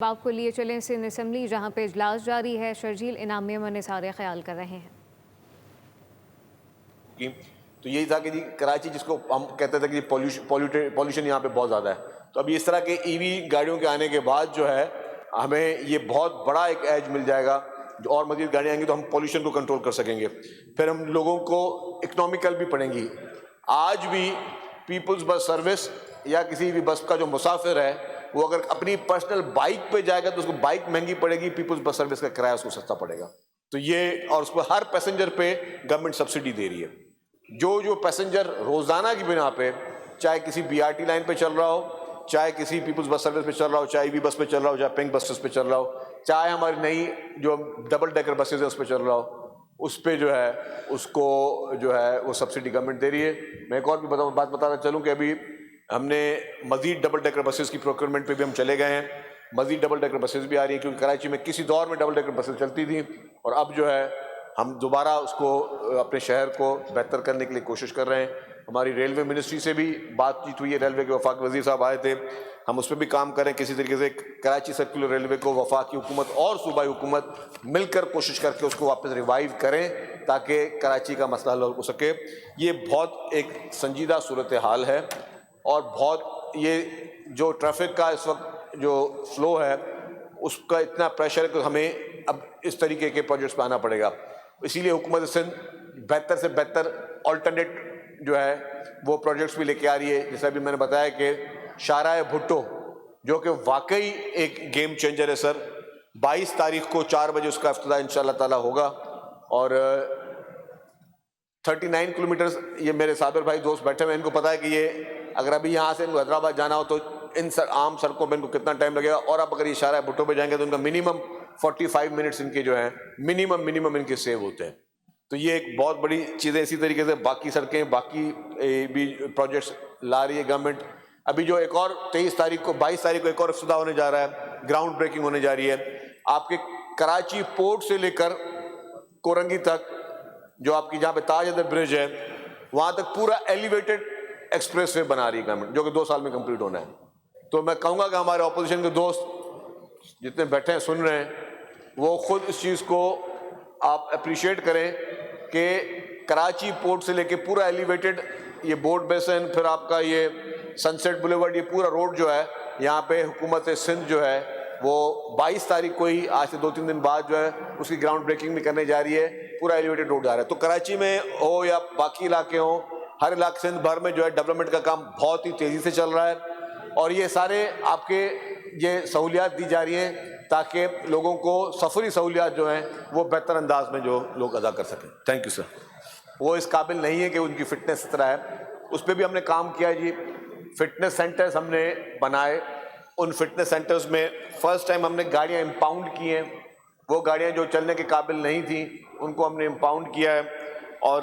बाप को लिए चलें सिंध असम्बली, जहां पे इजलास जारी है। शर्जील इनामी निसार ख्याल कर रहे हैं। तो यही था कि जी कराची, जिसको हम कहते थे कि पॉल्यूशन यहाँ पे बहुत ज़्यादा है, तो अभी इस तरह के ईवी गाड़ियों के आने के बाद जो है हमें ये बहुत बड़ा एक एज मिल जाएगा। जो और मजीद गाड़ियाँ आएंगी तो हम पॉल्यूशन को कंट्रोल कर सकेंगे। फिर हम लोगों को इकोनॉमिकल भी पड़ेंगी। आज भी पीपल्स बस सर्विस या किसी भी बस का जो मुसाफिर है वो अगर अपनी पर्सनल बाइक पे जाएगा तो उसको बाइक महंगी पड़ेगी, पीपल्स बस सर्विस का किराया उसको सस्ता पड़ेगा। तो ये, और उसको हर पैसेंजर पे गवर्नमेंट सब्सिडी दे रही है। जो पैसेंजर रोजाना की बिना पे, चाहे किसी BRT लाइन पे चल रहा हो, चाहे किसी पीपल्स बस सर्विस पे चल रहा हो, चाहे EV बस पे चल रहा हो, चाहे पिंक बसेस पे चल रहा हो, चाहे हमारी नई जो डबल डेकर बसेस है उस पर चल रहा हो, उस पे जो है उसको जो है वो सब्सिडी गवर्नमेंट दे रही है। मैं एक और भी बात बताना चलूँ कि अभी हमने मजीद डबल डेकर बसेस की प्रोक्योरमेंट पे भी हम चले गए हैं। मजीद डबल डेकर बसेस भी आ रही हैं, क्योंकि कराची में किसी दौर में डबल डेकर बसेस चलती थी और अब जो है हम दोबारा उसको अपने शहर को बेहतर करने के लिए कोशिश कर रहे हैं। हमारी रेलवे मिनिस्ट्री से भी बातचीत हुई है, रेलवे के वफाक वजीर साहब आए थे, हम उस पर भी काम करें किसी तरीके से। कराची सर्कुलर रेलवे को वफाकी हुकूमत और सूबाई हुकूमत मिलकर कोशिश करके उसको वापस रिवाइव करें ताकि कराची का मसला हल हो सके। ये बहुत एक संजीदा सूरत हाल है और बहुत ये जो ट्रैफिक का इस वक्त जो फ्लो है उसका इतना प्रेशर है कि हमें अब इस तरीके के प्रोजेक्ट्स पे आना पड़ेगा। इसीलिए हुकूमत सिंध बेहतर से बेहतर अल्टरनेट जो है वो प्रोजेक्ट्स भी लेके आ रही है। जैसे अभी मैंने बताया कि शाहराह भुट्टो, जो कि वाकई एक गेम चेंजर है सर, 22 तारीख को 4 बजे उसका इफ्तिताह इंशाअल्लाह ताला होगा। और 39 किलोमीटर, ये मेरे साबिर भाई दोस्त बैठे हुए, इनको पता है कि ये अगर अभी यहाँ से इनको हैदराबाद जाना हो तो इन आम सड़कों पर इनको कितना टाइम लगेगा, और अब अगर ये शाहराह भुट्टो पे जाएंगे तो उनका मिनिमम 45 मिनट्स इनके जो है मिनिमम इनके सेव होते हैं। तो ये एक बहुत बड़ी चीज़ है। इसी तरीके से बाकी सड़कें, बाकी भी प्रोजेक्ट्स ला रही है गवर्नमेंट। अभी जो एक और 22 तारीख को एक और इफ्तिताह होने जा रहा है, ग्राउंड ब्रेकिंग होने जा रही है। आपके कराची पोर्ट से लेकर कोरंगी तक, जो आपकी जहाँ पे ताज अदर ब्रिज है, वहाँ तक पूरा एलिवेटेड एक्सप्रेस वे बना रही है गवर्नमेंट, जो कि 2 साल में कंप्लीट होना है। तो मैं कहूँगा कि हमारे अपोजिशन के दोस्त जितने बैठे हैं सुन रहे हैं, वो खुद इस चीज़ को आप अप्रिशिएट करें कि कराची पोर्ट से लेके पूरा एलिवेटेड ये बोट बेसन, फिर आपका ये सनसेट बुलेवर्ड, ये पूरा रोड जो है यहाँ पे हुकूमत सिंध जो है वो 22 तारीख को ही, आज से 2-3 दिन बाद जो है उसकी ग्राउंड ब्रेकिंग भी करने जा रही है। पूरा एलिवेटेड रोड जा रहा है। तो कराची में हो या बाकी इलाके हों, हर इलाके सिंध भर में जो है डेवलपमेंट का काम बहुत ही तेज़ी से चल रहा है और ये सारे आपके ये सहूलियात दी जा रही हैं ताकि लोगों को सफरी सहूलियात जो हैं वो बेहतर अंदाज में जो लोग अदा कर सकें। Thank you sir. वो इस काबिल नहीं है कि उनकी फ़िटनेस इस तरह है, उस पर भी हमने काम किया जी। फिटनेस सेंटर्स हमने बनाए, उन फिटनेस सेंटर्स में फर्स्ट टाइम हमने गाड़ियाँ इम्पाउंड की हैं। वो गाड़ियाँ जो चलने के काबिल नहीं थी उनको हमने इम्पाउंड किया है और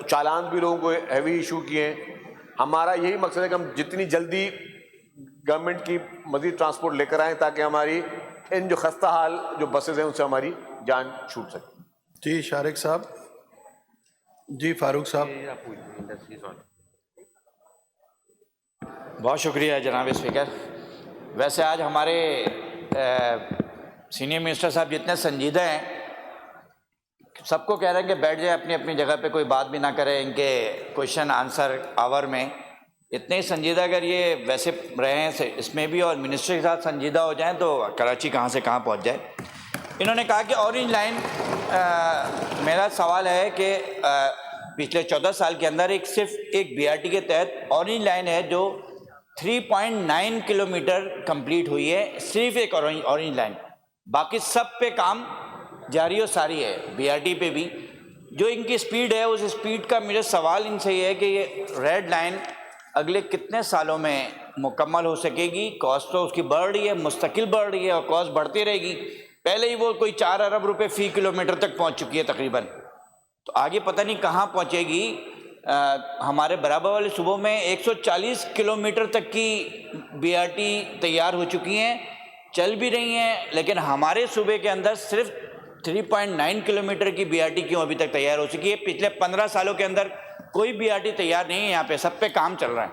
चालान भी लोगों को हैवी इशू किए हैं। हमारा यही मकसद है कि हम जितनी जल्दी गवर्नमेंट की मज़ीद ट्रांसपोर्ट लेकर आएँ ताकि हमारी इन जो खस्ता हाल जो बसेस हैं उनसे हमारी जान छूट सके। जी शारिक साहब। जी फारूक साहब। बहुत शुक्रिया जनाब स्पीकर। वैसे आज हमारे सीनियर मिनिस्टर साहब जितने संजीदा हैं, सबको कह रहे हैं कि बैठ जाए अपनी अपनी जगह पे, कोई बात भी ना करें इनके क्वेश्चन आंसर आवर में। इतने ही संजीदा अगर ये वैसे रहे हैं इसमें भी और मिनिस्टर के साथ संजीदा हो जाएं तो कराची कहाँ से कहाँ पहुँच जाए। इन्होंने कहा कि ऑरेंज लाइन, मेरा सवाल है कि पिछले 14 साल के अंदर सिर्फ एक BRT के तहत ऑरेंज लाइन है जो 3.9 किलोमीटर कंप्लीट हुई है, सिर्फ एक ऑरेंज लाइन। बाकी सब पे काम जारी और सारी है, BRT पे भी। जो इनकी स्पीड है उस स्पीड का मेरा सवाल इनसे ये है कि ये रेड लाइन अगले कितने सालों में मुकम्मल हो सकेगी। कॉस्ट तो उसकी बढ़ रही है, मुस्तकिल बढ़ रही है और कॉस्ट बढ़ती रहेगी। पहले ही वो कोई 4 अरब रुपए फी किलोमीटर तक पहुंच चुकी है तकरीबन, तो आगे पता नहीं कहाँ पहुंचेगी। हमारे बराबर वाले सूबों में 140 किलोमीटर तक की BRT तैयार हो चुकी हैं, चल भी रही हैं, लेकिन हमारे सूबे के अंदर सिर्फ 3.9 किलोमीटर की BRT क्यों अभी तक तैयार हो चुकी है। पिछले 15 सालों के अंदर कोई BRT तैयार नहीं है, यहाँ पे सब पे काम चल रहा है।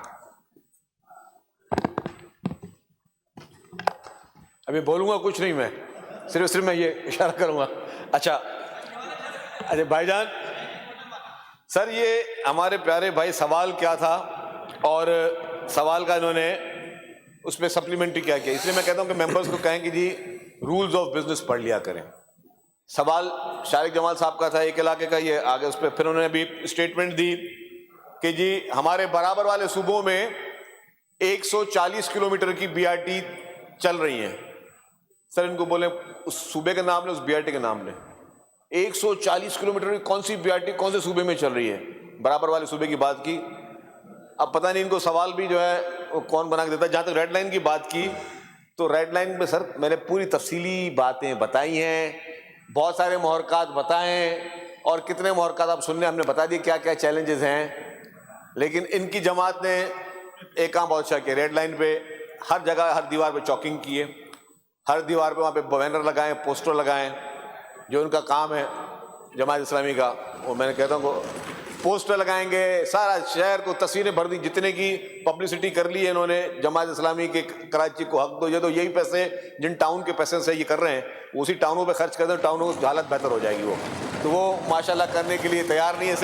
अभी बोलूँगा कुछ नहीं, मैं सिर्फ मैं ये इशारा करूँगा। अच्छा भाईजान, सर ये हमारे प्यारे भाई सवाल क्या था और सवाल का इन्होंने उसमें सप्लीमेंट्री क्या किया, इसलिए मैं कहता हूँ कि मेंबर्स को कहें कि जी रूल्स ऑफ बिजनेस पढ़ लिया करें। सवाल शारिक जमाल साहब का था एक इलाके का, ये आगे उस पर फिर उन्होंने भी स्टेटमेंट दी कि जी हमारे बराबर वाले सूबों में 140 किलोमीटर की बीआरटी चल रही है। सर इनको बोले उस सूबे का नाम ले, उस बीआरटी का नाम ले। 140 किलोमीटर की कौन सी बीआरटी कौन से सूबे में चल रही है? बराबर वाले सूबे की बात की। अब पता नहीं इनको सवाल भी जो है वो कौन बना के देता है। जहाँ तक रेड लाइन की बात की तो रेड लाइन में सर मैंने पूरी तफसीली बातें बताई हैं, बहुत सारे मुहर्रकात बताएं और कितने मुहर्रकात आप सुनने हमने बता दिए क्या क्या चैलेंजेस हैं। लेकिन इनकी जमात ने एक काम बहुत अच्छा किया, रेड लाइन पे हर जगह हर दीवार पे चौकिंग की है, हर दीवार पे वहाँ पे बैनर लगाएं, पोस्टर लगाएं। जो उनका काम है जमात इस्लामी का, वो मैंने कहता हूँ पोस्टर लगाएंगे, सारा शहर को तस्वीरें भर दी, जितने की पब्लिसिटी कर ली है इन्होंने जमात इस्लामी के कराची को हक दो। ये तो यही पैसे जिन टाउन के पैसे से ये कर रहे हैं उसी टाउनों पे खर्च कर दें, टाउनों की हालत बेहतर हो जाएगी। तो वो माशाल्लाह करने के लिए तैयार नहीं है,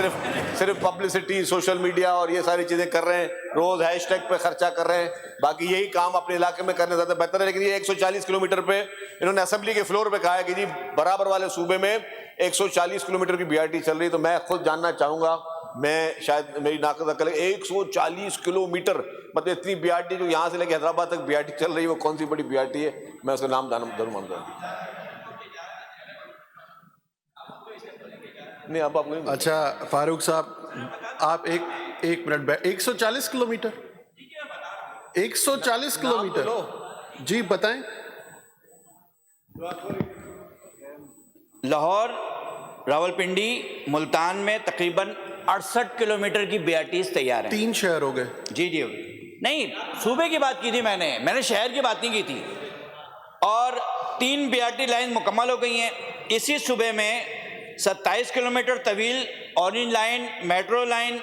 सिर्फ पब्लिसिटी सोशल मीडिया और ये सारी चीज़ें कर रहे हैं, रोज़ हैशटैग पे खर्चा कर रहे हैं। बाकी यही काम अपने इलाके में करने ज़्यादा बेहतर है। लेकिन ये 140 किलोमीटर पे इन्होंने असेंबली के फ्लोर पे कहा है कि जी बराबर वाले सूबे में 140 किलोमीटर की बीआरटी चल रही है। तो मैं खुद जानना चाहूँगा, मैं शायद मेरी नाकद अकल 140 किलोमीटर मतलब इतनी बीआरटी जो यहाँ से लेकर हैदराबाद तक बीआरटी चल रही है, वो कौन सी बड़ी बीआरटी है? मैं उसका नाम जरूर मानता हूँ। नहीं अब आप नहीं। अच्छा फारूक साहब आप एक मिनट 140 किलोमीटर 140 किलोमीटर जी बताएं। लाहौर रावलपिंडी मुल्तान में तकरीबन 68 किलोमीटर की बीआरटीज तैयार हैं। 3 शहर हो गए। जी नहीं, सूबे की बात की थी मैंने शहर की बात नहीं की थी। और 3 बीआरटी लाइन मुकम्मल हो गई हैं। इसी सूबे में 27 किलोमीटर तवील ऑरेंज लाइन मेट्रो लाइन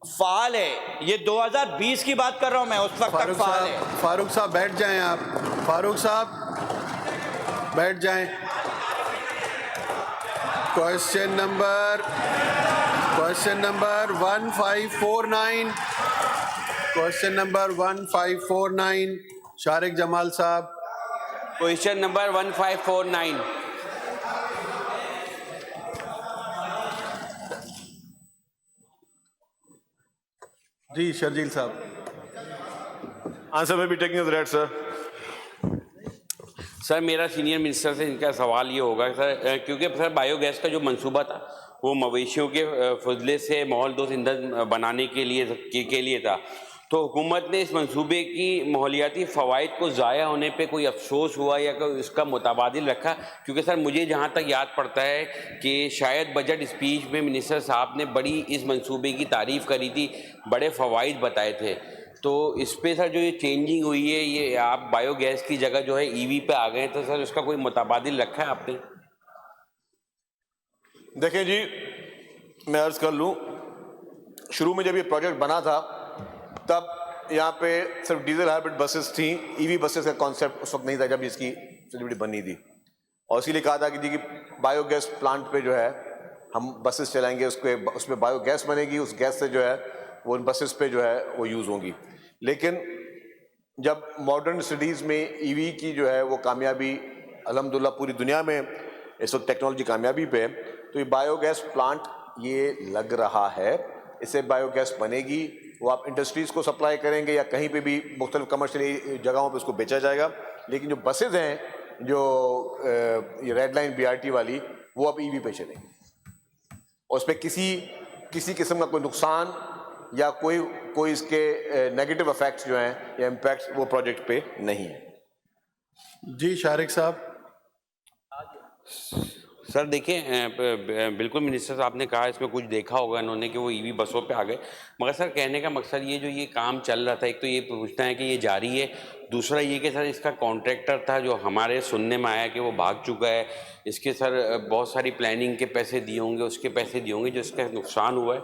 फाल है। ये 2020 की बात कर रहा हूं मैं, उस वक्त तक फाल है। फारूक साहब बैठ जाएं, आप फारूक साहब बैठ जाएं। Question number 1549, question number 1549 Shariq Jamal साहब। Question number 1549। जी शर्जील साहब। आंसर में भी taking the red sir. Sir मेरा सीनियर मिनिस्टर से इनका सवाल ये होगा सर, क्योंकि सर बायोगैस का जो मंसूबा था वो मवेशियों के फजले से माहौलदोज ईंधन बनाने के लिए था। तो हुकूमत ने इस मंसूबे की माहौलियाती फ़वाइद को ज़ाया होने पे कोई अफसोस हुआ या कोई इसका मुताबादिल रखा? क्योंकि सर मुझे जहाँ तक याद पड़ता है कि शायद बजट स्पीच में मिनिस्टर साहब ने बड़ी इस मंसूबे की तारीफ़ करी थी, बड़े फ़वाइद बताए थे। तो इस पे सर जो ये चेंजिंग हुई है, ये आप बायोगैस की जगह जो है ईवी पे आ गए, तो सर उसका कोई मुताबादिल रखा है आपने? देखें जी, मैं अर्ज़ कर लूँ, शुरू में जब ये प्रोजेक्ट बना था तब यहाँ पे सिर्फ डीजल हाइब्रिड बसेस थी, ईवी बसेस का कॉन्सेप्ट उस वक्त नहीं था जब इसकी फैसिलिटी बनी थी। और इसीलिए कहा था कि जी बायोगैस प्लांट पे जो है हम बसेस चलाएंगे, उसमें बायोगैस बनेगी, उस गैस से जो है वो उन बसेस पे जो है वो यूज़ होंगी। लेकिन जब मॉडर्न सिटीज़ में ईवी की जो है वो कामयाबी अल्हम्दुलिल्लाह पूरी दुनिया में इस वक्त टेक्नोलॉजी कामयाबी पे है, तो ये बायोगैस प्लांट ये लग रहा है, इससे बायोगैस बनेगी, वो आप इंडस्ट्रीज़ को सप्लाई करेंगे या कहीं पे भी मुख्तलिफ कमर्शियल जगहों पे उसको बेचा जाएगा। लेकिन जो बसेज हैं जो ये रेड लाइन बीआरटी वाली, वो अब ईवी पे चलेंगी और उस पर किसी किस्म का कोई नुकसान या कोई इसके नेगेटिव इफेक्ट्स जो हैं या इम्पैक्ट्स वो प्रोजेक्ट पे नहीं है। जी शारिक साहब। सर देखिए, बिल्कुल मिनिस्टर साहब ने कहा इसमें कुछ देखा होगा इन्होंने कि वो ईवी बसों पे आ गए, मगर सर कहने का मकसद ये जो ये काम चल रहा था, एक तो ये पूछना है कि ये जारी है, दूसरा ये कि सर इसका कॉन्ट्रैक्टर था जो हमारे सुनने में आया कि वो भाग चुका है, इसके सर बहुत सारी प्लानिंग के पैसे दिए होंगे, उसके पैसे दिए होंगे, जो इसका नुकसान हुआ है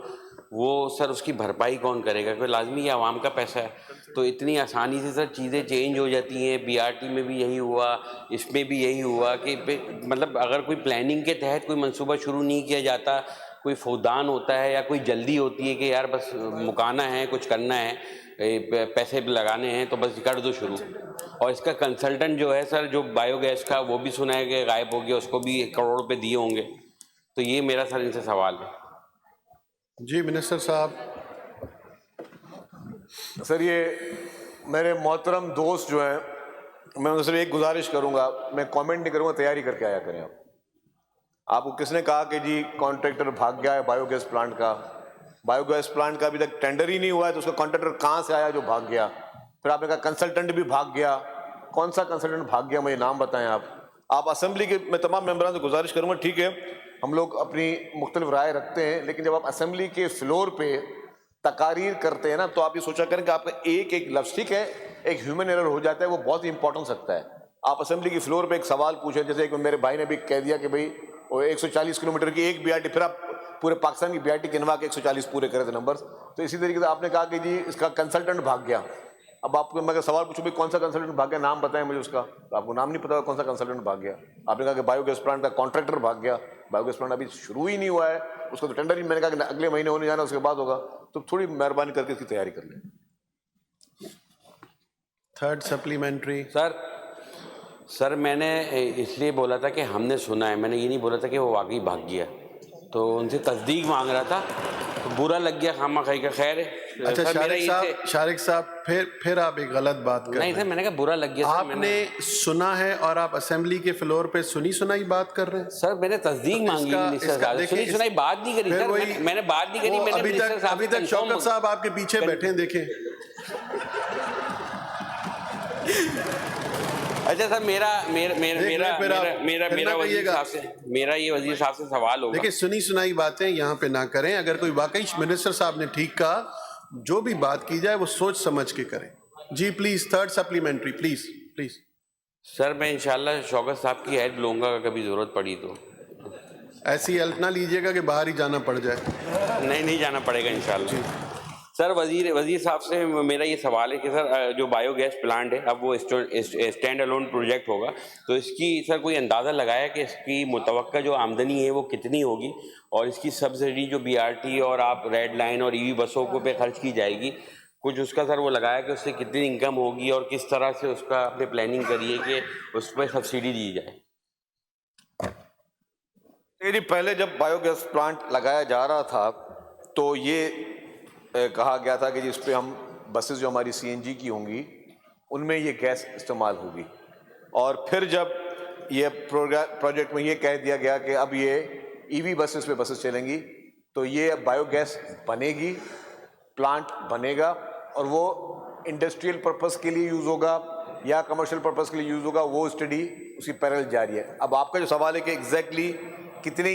वो सर उसकी भरपाई कौन करेगा? क्योंकि लाजमी ये आवाम का पैसा है। तो इतनी आसानी से सर चीज़ें चेंज हो जाती हैं। बीआरटी में भी यही हुआ, इसमें भी यही हुआ कि मतलब अगर कोई प्लानिंग के तहत कोई मंसूबा शुरू नहीं किया जाता, कोई फौदान होता है या कोई जल्दी होती है कि यार बस मुकाना है, कुछ करना है, पैसे लगाने हैं तो बस कर दो शुरू। और इसका कंसल्टेंट जो है सर, जो बायोगैस का, वो भी सुना है कि गायब हो गया, उसको भी 1 करोड़ रुपए दिए होंगे। तो ये मेरा सर इनसे सवाल है। जी मिनिस्टर साहब। सर ये मेरे मोहतरम दोस्त जो हैं, मैं उनसे सिर्फ एक गुजारिश करूंगा, मैं कमेंट नहीं करूंगा, तैयारी करके आया करें आप। आपको किसने कहा कि जी कॉन्ट्रैक्टर भाग गया है बायोगैस प्लांट का? बायोगैस प्लांट का अभी तक टेंडर ही नहीं हुआ है, तो उसका कॉन्ट्रैक्टर कहाँ से आया जो भाग गया? फिर आपने कहा कंसल्टेंट भी भाग गया। कौन सा कंसल्टेंट भाग गया, मुझे नाम बताएं आप असेंबली के, मैं तमाम मेंबरों से गुजारिश करूंगा, ठीक है हम लोग अपनी मुख्तलिफ राय रखते हैं, लेकिन जब आप असेंबली के फ्लोर पे तकारीर करते हैं ना, तो आप ये सोचा करें कि आपका एक एक लफ्ज़, ठीक है एक ह्यूमन एरर हो जाता है, वो बहुत ही इंपॉर्टेंस रखता है। आप असेंबली की फ्लोर पे एक सवाल पूछें, जैसे एक मेरे भाई ने भी कह दिया कि भाई वो 140 किलोमीटर की एक बीआरटी, फिर आप पूरे पाकिस्तान की बीआरटी गिनवा के 140 पूरे करे थे नंबर्स। तो इसी तरीके से आपने कहा कि जी इसका कंसल्टेंट भाग गया। अब आपको मैं सवाल पूछूं भाई कौन सा कंसल्टेंट भाग गया, नाम बताएं मुझे उसका, तो आपको नाम नहीं पता कौन सा कंसल्टेंट भाग गया। आपने कहा कि बायोगैस प्लांट का कॉन्ट्रैक्टर भाग गया। बायोगैस प्लांट अभी शुरू ही नहीं हुआ है, उसको तो टेंडर ही, मैंने कहा कि अगले महीने होने जाना, उसके बाद होगा। तो थोड़ी मेहरबानी करके इसकी तैयारी कर लें। Third supplementary. सर मैंने इसलिए बोला था कि हमने सुना है, मैंने ये नहीं बोला था कि वो वाकई भाग गया। तो उनसे तस्दीक मांग रहा था, तो बुरा लग गया खामा खाई का। खैर अच्छा शारिक साहब फिर आप एक गलत बात कर रहे हैं। नहीं सर, मैंने कहा बुरा लग गया। आपने सुना है और आप असेंबली के फ्लोर पे सुनी बात कर रहे हैं। सर मैंने तस्दीक मांगी मिनिस्टर साहब, सुनी सुनाई बात नहीं करी सर, मैंने बात नहीं करी। मैंने अभी तक शौकत साहब आपके पीछे बैठे हैं, देखें। अच्छा सर मेरा वजीर साहब से सवाल होगा। देखिए सुनी सुनाई बातें यहाँ पे ना करें। अगर कोई वाकई मिनिस्टर साहब ने ठीक कहा, जो भी बात की जाए वो सोच समझ के करें। जी please, third supplementary please. Sir मैं इंशाल्लाह शौकत साहब की हेल्प लूंगा कभी जरूरत पड़ी तो। ऐसी हेल्प ना लीजिएगा कि बाहर ही जाना पड़ जाए। नहीं जाना पड़ेगा इंशाल्लाह। सर वजीर साहब से मेरा ये सवाल है कि सर जो बायोगैस प्लांट है, अब वो स्टैंड अलोन प्रोजेक्ट होगा, तो इसकी सर कोई अंदाज़ा लगाया कि इसकी मुतवक्का जो आमदनी है वो कितनी होगी, और इसकी सब्सिडी जो बीआरटी और आप रेड लाइन और ईवी बसों को पे खर्च की जाएगी, कुछ उसका सर वो लगाया कि उससे कितनी इनकम होगी और किस तरह से उसका आपने प्लानिंग करिए कि उस पर सब्सिडी दी जाए। जी पहले जब बायोगैस प्लांट लगाया जा रहा था तो ये कहा गया था कि जिस पे हम बसेस जो हमारी सीएनजी की होंगी उनमें ये गैस इस्तेमाल होगी, और फिर जब ये प्रोजेक्ट में ये कह दिया गया कि अब ये ईवी बसेस पे बसेस चलेंगी, तो ये बायोगैस बनेगी, प्लांट बनेगा, और वो इंडस्ट्रियल पर्पस के लिए यूज़ होगा या कमर्शियल पर्पस के लिए यूज़ होगा, वो स्टडी उसकी पैरेलल जारी है। अब आपका जो सवाल है कि एग्जैक्टली कितने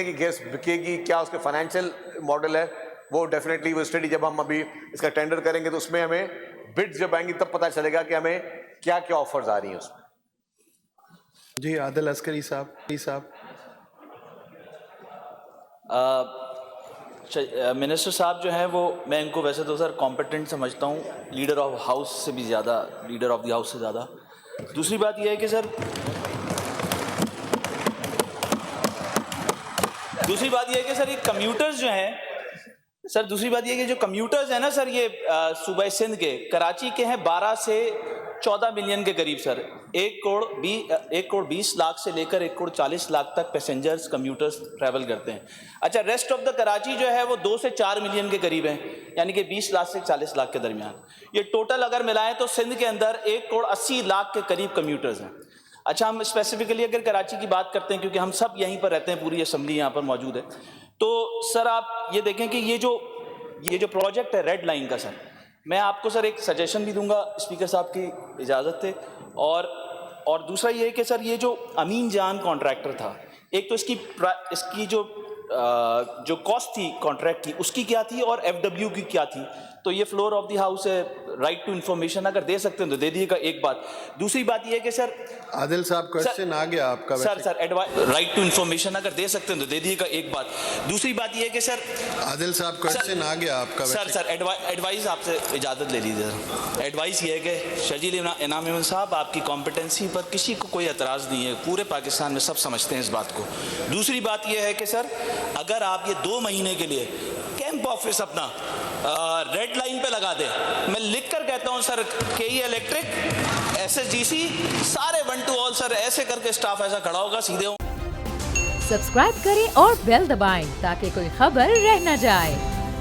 की गैस बिकेगी, क्या उसके फाइनेंशियल मॉडल है, वो डेफिनेटली वो स्टडी जब हम अभी इसका टेंडर करेंगे तो उसमें हमें बिड्स जब आएंगी तब पता चलेगा कि हमें क्या क्या ऑफर्स आ रही हैं उसमें। जी आदिल अस्करी साहब। मिनिस्टर साहब जो हैं वो, मैं इनको वैसे तो सर कॉम्पिटेंट समझता हूँ, लीडर ऑफ हाउस से भी ज़्यादा, लीडर ऑफ द हाउस से ज़्यादा। दूसरी बात यह है कि सर ये कम्यूटर्स जो हैं सर, दूसरी बात ये कि जो कम्यूटर्स हैं ना सर, ये सूबा सिंध के कराची के हैं 12 से 14 मिलियन के करीब सर। 1 करोड़ 20 लाख से लेकर 1 करोड़ 40 लाख तक पैसेंजर्स कम्यूटर्स ट्रैवल करते हैं। अच्छा, रेस्ट ऑफ द कराची जो है वो 2 से 4 मिलियन के करीब है, यानी कि 20 लाख से 40 लाख के दरमियान। ये टोटल अगर मिलाएं तो सिंध के अंदर 1 करोड़ 80 लाख के करीब कम्यूटर्स हैं। अच्छा, हम स्पेसिफिकली अगर कराची की बात करते हैं, क्योंकि हम सब यहीं पर रहते हैं, पूरी असेंबली यहाँ पर मौजूद है, तो सर आप ये देखें कि ये जो प्रोजेक्ट है रेड लाइन का सर, मैं आपको सर एक सजेशन भी दूंगा स्पीकर साहब की इजाज़त से, और दूसरा ये है कि सर ये जो अमीन जान कॉन्ट्रैक्टर था, एक तो इसकी जो कॉस्ट थी कॉन्ट्रैक्ट की उसकी क्या थी और FW की क्या थी, तो ये फ्लोर ऑफ द हाउस है, राइट टू इन्फॉर्मेशन अगर दे सकते हैं तो दे दीजिएगा, एक बात। दूसरी बात ये है कि सर आदिल साहब क्वेश्चन आ गया आपका। सर राइट टू इन्फॉर्मेशन अगर दे सकते हैं तो दे दीजिएगा, एक बात। दूसरी बात ये है कि सर आदिल साहब क्वेश्चन आ गया आपका। सर एडवाइस आपसे इजाज़त ले लीजिए सर। एडवाइस ये है कि शर्जील इनाम मेमन साहब आपकी कॉम्पिटेंसी पर किसी को कोई एतराज़ नहीं है, पूरे पाकिस्तान में सब समझते हैं इस बात को। दूसरी बात ये है कि सर अगर आप ये 2 महीने के लिए कैंप ऑफिस अपना रेड लाइन पे लगा दे, मैं लिख कर कहता हूँ सर, KE इलेक्ट्रिक, SSGC सारे 1 to all सर ऐसे करके स्टाफ ऐसा खड़ा होगा सीधे। सब्सक्राइब करें और बेल दबाएं ताकि कोई खबर रह न जाए।